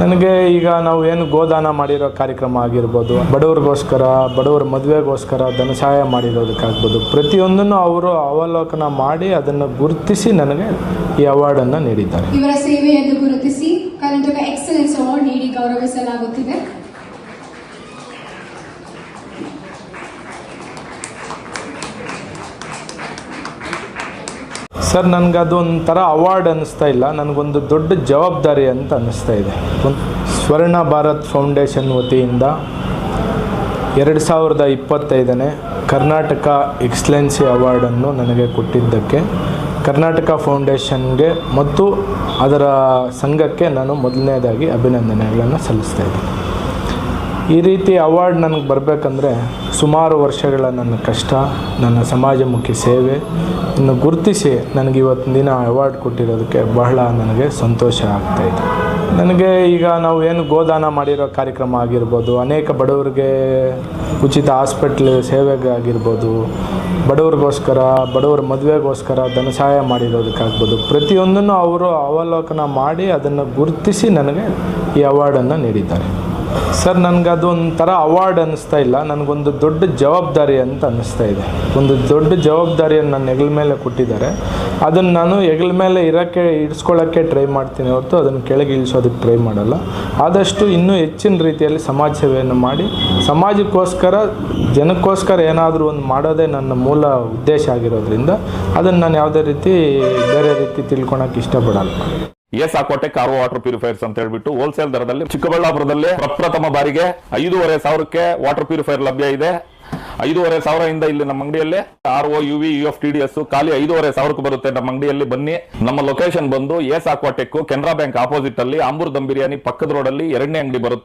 ನನಗೆ ಈಗ ನಾವು ಏನು ಗೋದಾನ ಮಾಡಿರೋ ಕಾರ್ಯಕ್ರಮ ಆಗಿರ್ಬೋದು, ಬಡವರಿಗೋಸ್ಕರ, ಬಡವರ ಮದುವೆಗೋಸ್ಕರ ಧನ ಸಹಾಯ ಮಾಡಿರೋದಕ್ಕಾಗ್ಬೋದು, ಪ್ರತಿಯೊಂದನ್ನು ಅವರು ಅವಲೋಕನ ಮಾಡಿ ಅದನ್ನು ಗುರುತಿಸಿ ನನಗೆ ಈ ಅವಾರ್ಡನ್ನು ನೀಡಿದ್ದಾರೆ. ಇವರ ಸೇವೆಯನ್ನು ಗುರುತಿಸಿ ಕರ್ನಾಟಕ ಎಕ್ಸಲೆನ್ಸ್ ಅವಾರ್ಡ್ ನೀಡಿ ಗೌರವಿಸಲಾಗುತ್ತಿದೆ. ಸರ್, ನನಗದು ಒಂಥರ ಅವಾರ್ಡ್ ಅನ್ನಿಸ್ತಾ ಇಲ್ಲ, ನನಗೊಂದು ದೊಡ್ಡ ಜವಾಬ್ದಾರಿ ಅಂತ ಅನ್ನಿಸ್ತಾ ಇದೆ. ಸ್ವರ್ಣ ಭಾರತ್ ಫೌಂಡೇಶನ್ ವತಿಯಿಂದ 2025ನೇ ಕರ್ನಾಟಕ ಎಕ್ಸಲೆನ್ಸಿ ಅವಾರ್ಡನ್ನು ನನಗೆ ಕೊಟ್ಟಿದ್ದಕ್ಕೆ ಕರ್ನಾಟಕ ಫೌಂಡೇಶನ್ಗೆ ಮತ್ತು ಅದರ ಸಂಘಕ್ಕೆ ನಾನು ಮೊದಲನೇದಾಗಿ ಅಭಿನಂದನೆಗಳನ್ನು ಸಲ್ಲಿಸ್ತಾ ಇದ್ದೀನಿ. ಈ ರೀತಿ ಅವಾರ್ಡ್ ನನಗೆ ಬರಬೇಕಂದ್ರೆ ಸುಮಾರು ವರ್ಷಗಳ ನನ್ನ ಕಷ್ಟ, ನನ್ನ ಸಮಾಜಮುಖಿ ಸೇವೆ ಇನ್ನು ಗುರುತಿಸಿ ನನಗೆ ಇವತ್ತಿನ ದಿನ ಅವಾರ್ಡ್ ಕೊಟ್ಟಿರೋದಕ್ಕೆ ಬಹಳ ನನಗೆ ಸಂತೋಷ ಆಗ್ತಾಯಿದೆ. ನನಗೆ ಈಗ ನಾವು ಏನು ಗೋದಾನ ಮಾಡಿರೋ ಕಾರ್ಯಕ್ರಮ ಆಗಿರ್ಬೋದು, ಅನೇಕ ಬಡವರಿಗೆ ಉಚಿತ ಹಾಸ್ಪಿಟ್ಲ್ ಸೇವೆಗಾಗಿರ್ಬೋದು, ಬಡವರಿಗೋಸ್ಕರ, ಬಡವರ ಮದುವೆಗೋಸ್ಕರ ಧನ ಸಹಾಯ ಮಾಡಿರೋದಕ್ಕಾಗ್ಬೋದು, ಪ್ರತಿಯೊಂದನ್ನು ಅವರು ಅವಲೋಕನ ಮಾಡಿ ಅದನ್ನು ಗುರುತಿಸಿ ನನಗೆ ಈ ಅವಾರ್ಡನ್ನು ನೀಡಿದ್ದಾರೆ. ಸರ್, ನನಗದು ಒಂಥರ ಅವಾರ್ಡ್ ಅನ್ನಿಸ್ತಾ ಇಲ್ಲ, ನನಗೊಂದು ದೊಡ್ಡ ಜವಾಬ್ದಾರಿ ಅಂತ ಅನ್ನಿಸ್ತಾ ಇದೆ. ಒಂದು ದೊಡ್ಡ ಜವಾಬ್ದಾರಿಯನ್ನು ನನ್ನ ಹೆಗಲ ಮೇಲೆ ಕೊಟ್ಟಿದ್ದಾರೆ. ಅದನ್ನು ನಾನು ಹೆಗಲ ಮೇಲೆ ಇಡಿಸ್ಕೊಳ್ಳೋಕ್ಕೆ ಟ್ರೈ ಮಾಡ್ತೀನಿ ಹೊರತು ಅದನ್ನು ಕೆಳಗೆ ಇಳಿಸೋದಕ್ಕೆ ಟ್ರೈ ಮಾಡಲ್ಲ. ಆದಷ್ಟು ಇನ್ನೂ ಹೆಚ್ಚಿನ ರೀತಿಯಲ್ಲಿ ಸಮಾಜ ಸೇವೆಯನ್ನು ಮಾಡಿ ಸಮಾಜಕ್ಕೋಸ್ಕರ, ಜನಕ್ಕೋಸ್ಕರ ಏನಾದರೂ ಒಂದು ಮಾಡೋದೇ ನನ್ನ ಮೂಲ ಉದ್ದೇಶ ಆಗಿರೋದ್ರಿಂದ ಅದನ್ನು ನಾನು ಯಾವುದೇ ರೀತಿ ಬೇರೆ ರೀತಿ ತಿಳ್ಕೊಳಕ್ಕೆ ಇಷ್ಟಪಡಲ್ಲ. ಸಾಕೋಟೆ ಕಾರ್ ವಾಟರ್ ಪ್ಯೂರಿಫೈರ್ಸ್ ಅಂತ ಹೇಳ್ಬಿಟ್ಟು ಹೋಲ್ಸೇಲ್ ದರದಲ್ಲಿ ಚಿಕ್ಕಬಳ್ಳಾಪುರದಲ್ಲಿ ಪ್ರಪ್ರಥಮ ಬಾರಿಗೆ 5,500ಕ್ಕೆ ವಾಟರ್ ಪ್ಯೂರಿಫೈರ್ ಲಭ್ಯ ಇದೆ. 5,500 ಇಲ್ಲಿ ನಮ್ಮ ಅಂಗಡಿಯಲ್ಲಿ RO UV UF TDS ಖಾಲಿ 5,500ಕ್ಕೆ ಬರುತ್ತೆ. ನಮ್ಮ ಅಂಗಡಿಯಲ್ಲಿ ಬನ್ನಿ. ನಮ್ಮ ಲೊಕೇಶನ್ ಬಂದು ಸಾಕೋಟೆಕ್ ಕೆನರಾ ಬ್ಯಾಂಕ್ ಆಪೋಸಿಟ್ ಅಲ್ಲಿ ಆಂಬೂರ್ ದಮ್ ಬಿರಿಯಾನಿ ಪಕ್ಕದ ರೋಡ್ ಅಲ್ಲಿ 2ನೇ ಅಂಗಡಿ ಬರುತ್ತೆ.